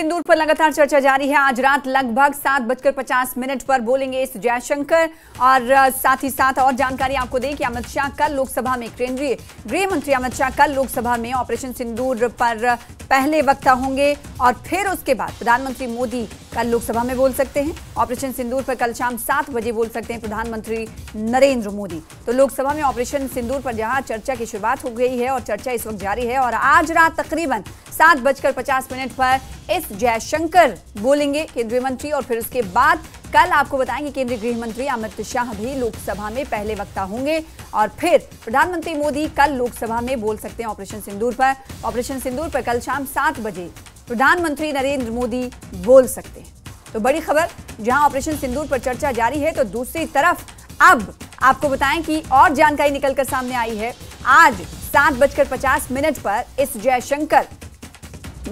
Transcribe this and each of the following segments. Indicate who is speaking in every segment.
Speaker 1: सिंदूर पर लगातार चर्चा जारी है। आज रात लगभग 7:50 पर बोलेंगे एस जयशंकर और साथ ही साथ और जानकारी आपको दें कि अमित शाह कल लोकसभा में, केंद्रीय गृह मंत्री अमित शाह कल लोकसभा में ऑपरेशन सिंदूर पर पहले वक्ता होंगे और फिर उसके बाद प्रधानमंत्री मोदी कल लोकसभा में बोल सकते हैं। ऑपरेशन सिंदूर पर कल शाम 7 बजे बोल सकते हैं प्रधानमंत्री नरेंद्र मोदी। तो लोकसभा में ऑपरेशन सिंदूर पर जहां चर्चा की शुरुआत हो गई है और चर्चा इस वक्त जारी है और आज रात तकरीबन 7:50 पर एस जयशंकर बोलेंगे केंद्रीय मंत्री और फिर उसके बाद कल आपको बताएंगे केंद्रीय गृह मंत्री अमित शाह भी लोकसभा में पहले वक्ता होंगे और फिर प्रधानमंत्री मोदी कल लोकसभा में बोल सकते हैं ऑपरेशन सिंदूर पर। ऑपरेशन सिंदूर पर कल शाम 7 बजे प्रधानमंत्री नरेंद्र मोदी बोल सकते हैं। तो बड़ी खबर, जहां ऑपरेशन सिंदूर पर चर्चा जारी है तो दूसरी तरफ अब आपको बताएं कि और जानकारी निकलकर सामने आई है। आज 7:50 पर एस जयशंकर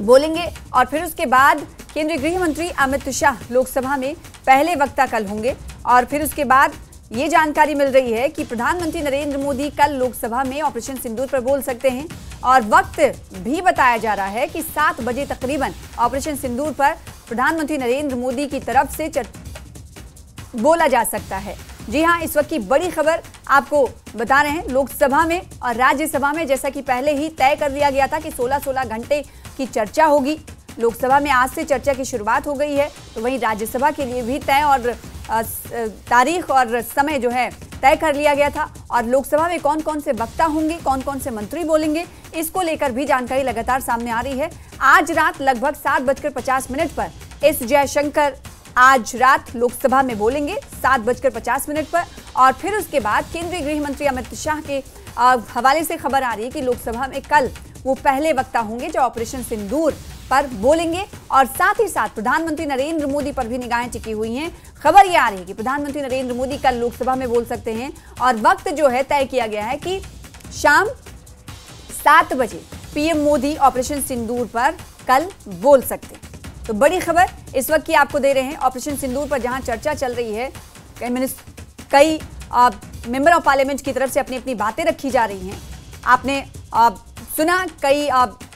Speaker 1: बोलेंगे और फिर उसके बाद केंद्रीय गृह मंत्री अमित शाह लोकसभा में पहले वक्ता कल होंगे और फिर उसके बाद ये जानकारी मिल रही है कि प्रधानमंत्री नरेंद्र मोदी कल लोकसभा में ऑपरेशन सिंदूर पर बोल सकते हैं और वक्त भी बताया जा रहा है कि 7 बजे तकरीबन ऑपरेशन सिंदूर पर प्रधानमंत्री नरेंद्र मोदी की तरफ से बोला जा सकता है। जी हां, इस वक्त की बड़ी खबर आपको बता रहे हैं। लोकसभा में और राज्यसभा में जैसा कि पहले ही तय कर लिया गया था कि 16-16 घंटे की चर्चा होगी। लोकसभा में आज से चर्चा की शुरुआत हो गई है तो वहीं राज्यसभा के लिए भी तय और तारीख और समय जो है तय कर लिया गया था और लोकसभा में कौन कौन से वक्ता होंगे, कौन कौन से मंत्री बोलेंगे, इसको लेकर भी जानकारी लगातार सामने आ रही है। आज रात लगभग 7:50 पर एस जयशंकर आज रात लोकसभा में बोलेंगे 7:50 पर और फिर उसके बाद केंद्रीय गृह मंत्री अमित शाह के हवाले से खबर आ रही है कि लोकसभा में कल वो पहले वक्ता होंगे जो ऑपरेशन सिंदूर पर बोलेंगे और साथ ही साथ प्रधानमंत्री नरेंद्र मोदी पर भी निगाहें टिकी हुई हैं। खबर ये आ रही है कि प्रधानमंत्री नरेंद्र मोदी कल लोकसभा में बोल सकते हैं और वक्त जो है तय किया गया है कि शाम 7 बजे पीएम मोदी ऑपरेशन सिंदूर पर कल बोल सकते हैं। तो बड़ी खबर इस वक्त की आपको दे रहे हैं। ऑपरेशन सिंदूर पर जहां चर्चा चल रही है, कई मेंबर ऑफ पार्लियामेंट की तरफ से अपनी अपनी बातें रखी जा रही हैं। आपने सुना कई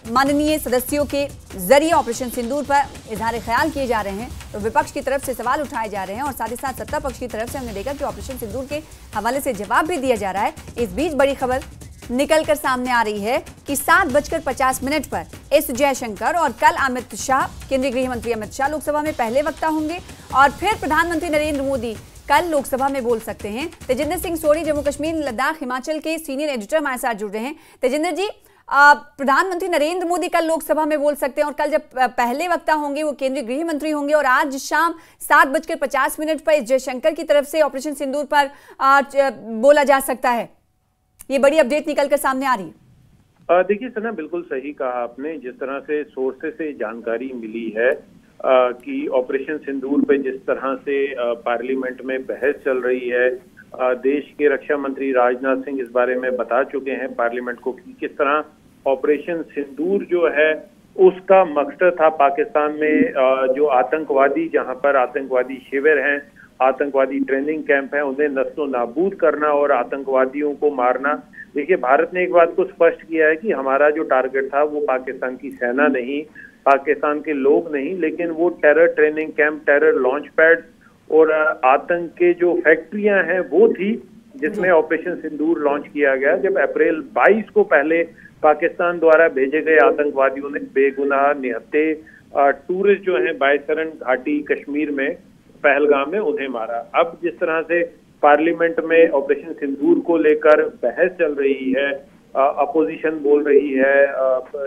Speaker 1: माननीय सदस्यों के जरिए ऑपरेशन सिंदूर पर इजहार ख्याल किए जा रहे हैं तो विपक्ष की तरफ से सवाल उठाए जा रहे हैं और साथ ही साथ सत्ता पक्ष की तरफ से हमने देखा कि ऑपरेशन सिंदूर के हवाले से जवाब भी दिया जा रहा है। इस बीच बड़ी खबर निकलकर सामने आ रही है कि 7:50 पर एस जयशंकर और कल अमित शाह, केंद्रीय गृह मंत्री अमित शाह लोकसभा में पहले वक्ता होंगे और फिर प्रधानमंत्री नरेंद्र मोदी कल लोकसभा में बोल सकते हैं। तेजिंदर सिंह सोढ़ी जम्मू कश्मीर, लद्दाख, हिमाचल के सीनियर एडिटर हमारे साथ जुड़ रहे हैं। तेजिंदर जी, प्रधानमंत्री नरेंद्र मोदी कल लोकसभा में बोल सकते हैं और कल जब पहले वक्ता होंगे वो केंद्रीय गृह मंत्री होंगे और आज शाम 7:50 पर एस जयशंकर की तरफ से ऑपरेशन सिंदूर पर बोला जा सकता है। ये बड़ी अपडेट निकलकर सामने आ रही है।
Speaker 2: देखिए सना, बिल्कुल सही कहा आपने। जिस तरह से सोर्सेस से जानकारी मिली है कि ऑपरेशन सिंदूर पे जिस तरह से पार्लियामेंट में बहस चल रही है, देश के रक्षा मंत्री राजनाथ सिंह इस बारे में बता चुके हैं पार्लियामेंट को कि किस तरह ऑपरेशन सिंदूर जो है उसका मकसद था पाकिस्तान में जो आतंकवादी, जहां पर आतंकवादी शिविर हैं, आतंकवादी ट्रेनिंग कैंप हैं, उन्हें नस्लो नाबूद करना और आतंकवादियों को मारना। देखिए, भारत ने एक बात को स्पष्ट किया है कि हमारा जो टारगेट था वो पाकिस्तान की सेना नहीं, पाकिस्तान के लोग नहीं, लेकिन वो terror training camp, terror launch pad और आतंक के जो फैक्ट्रियां हैं वो थी जिसमें ऑपरेशन सिंदूर लॉन्च किया गया। जब अप्रैल 22 को पहले पाकिस्तान द्वारा भेजे गए आतंकवादियों ने बेगुनाह निहत्थे टूरिस्ट जो हैं बायसरन घाटी कश्मीर में, पहलगाम में, उन्हें मारा। अब जिस तरह से पार्लियामेंट में ऑपरेशन सिंदूर को लेकर बहस चल रही है, अपोजिशन बोल रही है,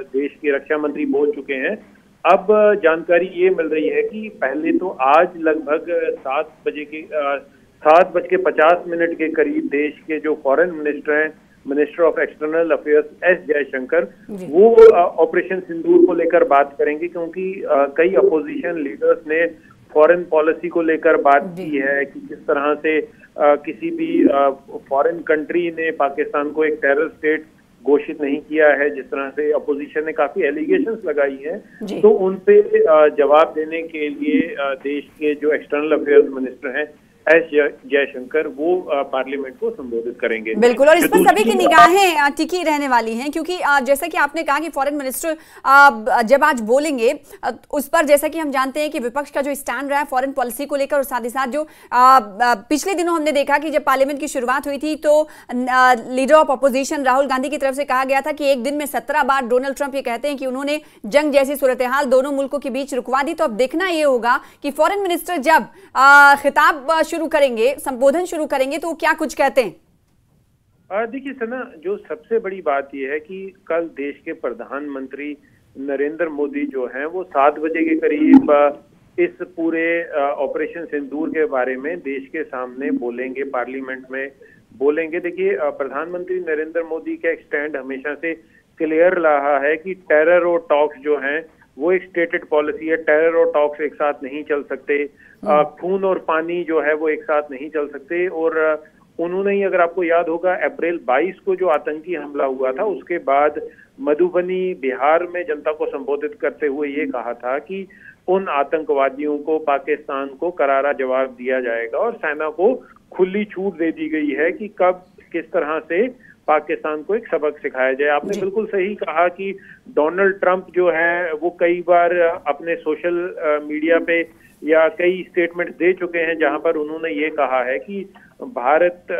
Speaker 2: देश के रक्षा मंत्री बोल चुके हैं, अब जानकारी ये मिल रही है कि पहले तो आज लगभग 7:50 के करीब देश के जो फॉरेन मिनिस्टर हैं, minister of external affairs S Jaishankar, वो ऑपरेशन सिंदूर को लेकर बात करेंगे क्योंकि कई अपोजिशन लीडर्स ने फॉरेन पॉलिसी को लेकर बात की है कि किस तरह से किसी भी फॉरेन कंट्री ने पाकिस्तान को एक टेरर स्टेट घोषित नहीं किया है। जिस तरह से अपोजिशन ने काफी एलिगेशंस लगाई हैं तो उन पे जवाब देने के लिए देश के जो एक्सटर्नल अफेयर्स मिनिस्टर हैं एस जयशंकर वो पार्लियामेंट को संबोधित करेंगे।
Speaker 1: बिल्कुल, और इस पर सभी की निगाहें टिकी रहने वाली हैं, क्योंकि जैसा कि आपने कहा कि फॉरेन मिनिस्टर जब आज बोलेंगे उस पर, जैसा कि हम जानते हैं कि विपक्ष का जो स्टैंड रहा है फॉरेन पॉलिसी को लेकर, और साथ ही साथ जो पिछले दिनों हमने देखा कि जब पार्लियामेंट की शुरुआत हुई थी तो leader of opposition Rahul Gandhi की तरफ से कहा गया था कि एक दिन में 17 बार डोनाल्ड ट्रंप ये कहते हैं कि उन्होंने जंग जैसी सूरत हाल दोनों मुल्कों के बीच रुकवा दी। तो अब देखना ये होगा कि फॉरेन मिनिस्टर जब खिताब शुरू करेंगे, संबोधन शुरू करेंगे, तो क्या कुछ कहते हैं।
Speaker 2: देखिए सना, जो सबसे बड़ी बात यह है कि कल देश के प्रधानमंत्री नरेंद्र मोदी जो हैं वो 7 बजे के करीब इस पूरे ऑपरेशन सिंदूर के बारे में देश के सामने बोलेंगे, पार्लियामेंट में बोलेंगे। देखिए, प्रधानमंत्री नरेंद्र मोदी का एक स्टैंड हमेशा से क्लियर रहा है कि टेरर और टॉक्स जो हैं वो एक स्टेटेड पॉलिसी है। टेरर और टॉक्स एक साथ नहीं चल सकते, खून और पानी जो है वो एक साथ नहीं चल सकते। और उन्होंने ही, अगर आपको याद होगा, अप्रैल 22 को जो आतंकी हमला हुआ था उसके बाद मधुबनी बिहार में जनता को संबोधित करते हुए ये कहा था कि उन आतंकवादियों को, पाकिस्तान को करारा जवाब दिया जाएगा, और सेना को खुली छूट दे दी गई है कि कब किस तरह से पाकिस्तान को एक सबक सिखाया जाए। आपने बिल्कुल सही कहा कि डोनाल्ड ट्रंप जो है वो कई बार अपने सोशल मीडिया पे या कई स्टेटमेंट दे चुके हैं जहां पर उन्होंने ये कहा है कि भारत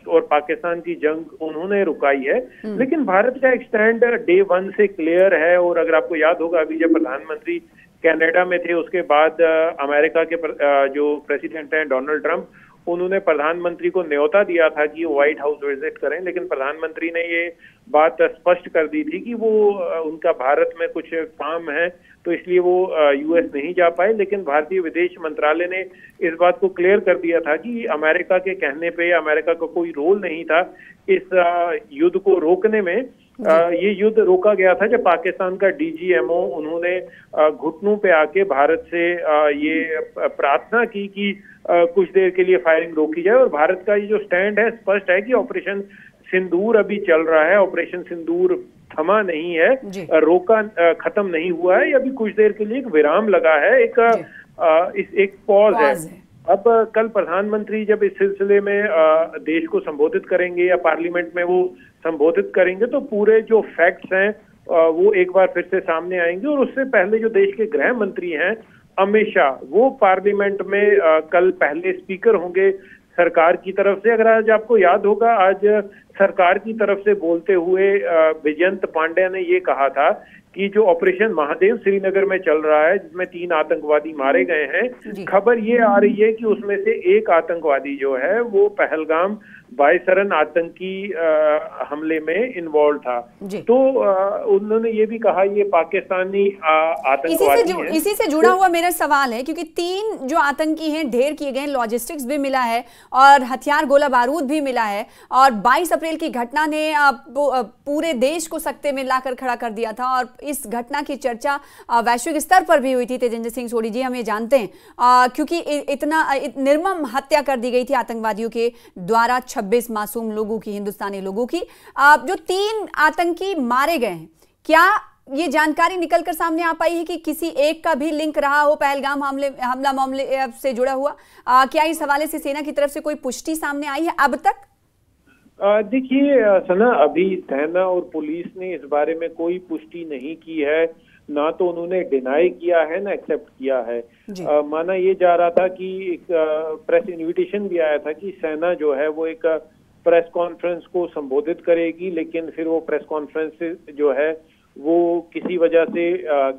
Speaker 2: और पाकिस्तान की जंग उन्होंने रुकाई है, लेकिन भारत का एक स्टैंड डे 1 से क्लियर है। और अगर आपको याद होगा, अभी जब प्रधानमंत्री कनाडा में थे उसके बाद अमेरिका के जो प्रेसिडेंट हैं डोनाल्ड ट्रंप, उन्होंने प्रधानमंत्री को न्योता दिया था कि वो व्हाइट हाउस विजिट करें, लेकिन प्रधानमंत्री ने ये बात स्पष्ट कर दी थी कि वो उनका भारत में कुछ काम है तो इसलिए वो यूएस नहीं जा पाए। लेकिन भारतीय विदेश मंत्रालय ने इस बात को क्लियर कर दिया था कि अमेरिका के कहने पे अमेरिका का कोई रोल नहीं था इस युद्ध को रोकने में। ये युद्ध रोका गया था जब पाकिस्तान का डीजीएमओ उन्होंने घुटनों पे आके भारत से ये प्रार्थना की कि कुछ देर के लिए फायरिंग रोकी जाए। और भारत का ये जो स्टैंड है स्पष्ट है कि ऑपरेशन सिंदूर अभी चल रहा है, ऑपरेशन सिंदूर थमा नहीं है, रोका खत्म नहीं हुआ है, अभी कुछ देर के लिए एक विराम लगा है, एक पॉज है। अब कल प्रधानमंत्री जब इस सिलसिले में देश को संबोधित करेंगे या पार्लियामेंट में वो संबोधित करेंगे तो पूरे जो फैक्ट्स हैं वो एक बार फिर से सामने आएंगे। और उससे पहले जो देश के गृह मंत्री हैं अमित शाह, वो पार्लियामेंट में कल पहले स्पीकर होंगे सरकार की तरफ से। अगर आज आपको याद होगा, आज सरकार की तरफ से बोलते हुए विजयंत पांड्या ने ये कहा था कि जो ऑपरेशन महादेव श्रीनगर में चल रहा है जिसमें 3 आतंकवादी मारे गए हैं, खबर ये आ रही है कि उसमें से एक आतंकवादी जो है वो पहलगाम बायसरन आतंकी हमले में इन्वॉल्व था। तो उन्होंने ये भी कहा ये पाकिस्तानी आतंकवादी हैं।
Speaker 1: इसी से जुड़ा हुआ मेरा सवाल है, क्योंकि 3 जो आतंकी हैं ढेर किए गए, लॉजिस्टिक्स भी मिला है और हथियार गोला बारूद भी मिला है, और 22 अप्रैल की घटना ने पूरे देश को सकते में लाकर खड़ा कर दिया था। और इस घटना की चर्चा वैश्विक स्तर पर भी हुई थी। तेजेंद्र सिंह सोढ़ी जी, हम ये जानते हैं क्योंकि इतना निर्मम हत्या कर दी गई थी आतंकवादियों के द्वारा 26 मासूम लोगों की, हिंदुस्तानी लोगों की। जो 3 आतंकी मारे गए हैं, क्या ये जानकारी निकलकर सामने आ पाई है कि किसी एक का भी लिंक रहा हो पहलगाम हमला मामले से जुड़ा हुआ? क्या इस हवाले से सेना की तरफ से कोई पुष्टि सामने आई है अब तक?
Speaker 2: देखिए सना, अभी सेना और पुलिस ने इस बारे में कोई पुष्टि नहीं की है, ना तो उन्होंने डिनाई किया है ना एक्सेप्ट किया है। माना ये जा रहा था कि एक प्रेस इनविटेशन भी आया था कि सेना जो है वो एक प्रेस कॉन्फ्रेंस को संबोधित करेगी, लेकिन फिर वो प्रेस कॉन्फ्रेंस जो है वो किसी वजह से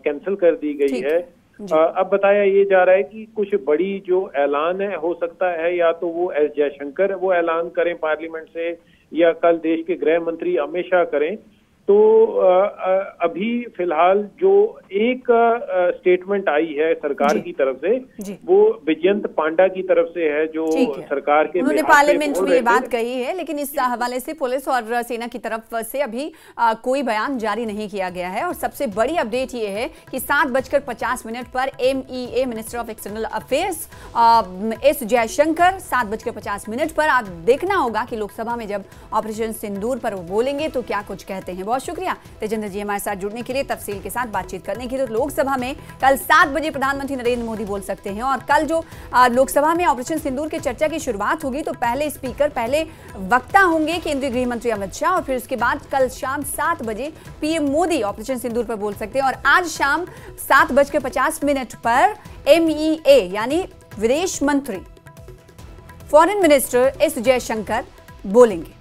Speaker 2: कैंसिल कर दी गई है। अब बताया ये जा रहा है कि कुछ बड़ी जो ऐलान है हो सकता है या तो वो एस जयशंकर वो ऐलान करें पार्लियामेंट से या कल देश के गृह मंत्री अमित शाह करें। तो अभी फिलहाल जो एक स्टेटमेंट आई है सरकार की तरफ से वो विजयंत पांडा की तरफ से है, जो सरकार के
Speaker 1: उन्होंने पार्लियामेंट में ये बात कही है, लेकिन इस हवाले से पुलिस और सेना की तरफ से अभी कोई बयान जारी नहीं किया गया है। और सबसे बड़ी अपडेट ये है कि 7:50 पर MEA minister of external affairs S Jaishankar 7:50 पर आप देखना होगा कि लोकसभा में जब ऑपरेशन सिंदूर पर बोलेंगे तो क्या कुछ कहते हैं। बहुत शुक्रिया तेजेंद्र जी हमारे साथ जुड़ने के लिए, तफसील के साथ बातचीत करने के लिए। लोकसभा में कल 7 बजे प्रधानमंत्री नरेंद्र मोदी बोल सकते हैं और कल जो लोकसभा में ऑपरेशन सिंदूर की चर्चा की शुरुआत होगी तो पहले स्पीकर, पहले वक्ता होंगे केंद्रीय गृह मंत्री अमित शाह और फिर उसके बाद कल शाम 7 बजे पीएम मोदी ऑपरेशन सिंदूर पर बोल सकते हैं। और आज शाम 7:50 पर MEA यानी विदेश मंत्री फॉरेन मिनिस्टर एस जयशंकर बोलेंगे।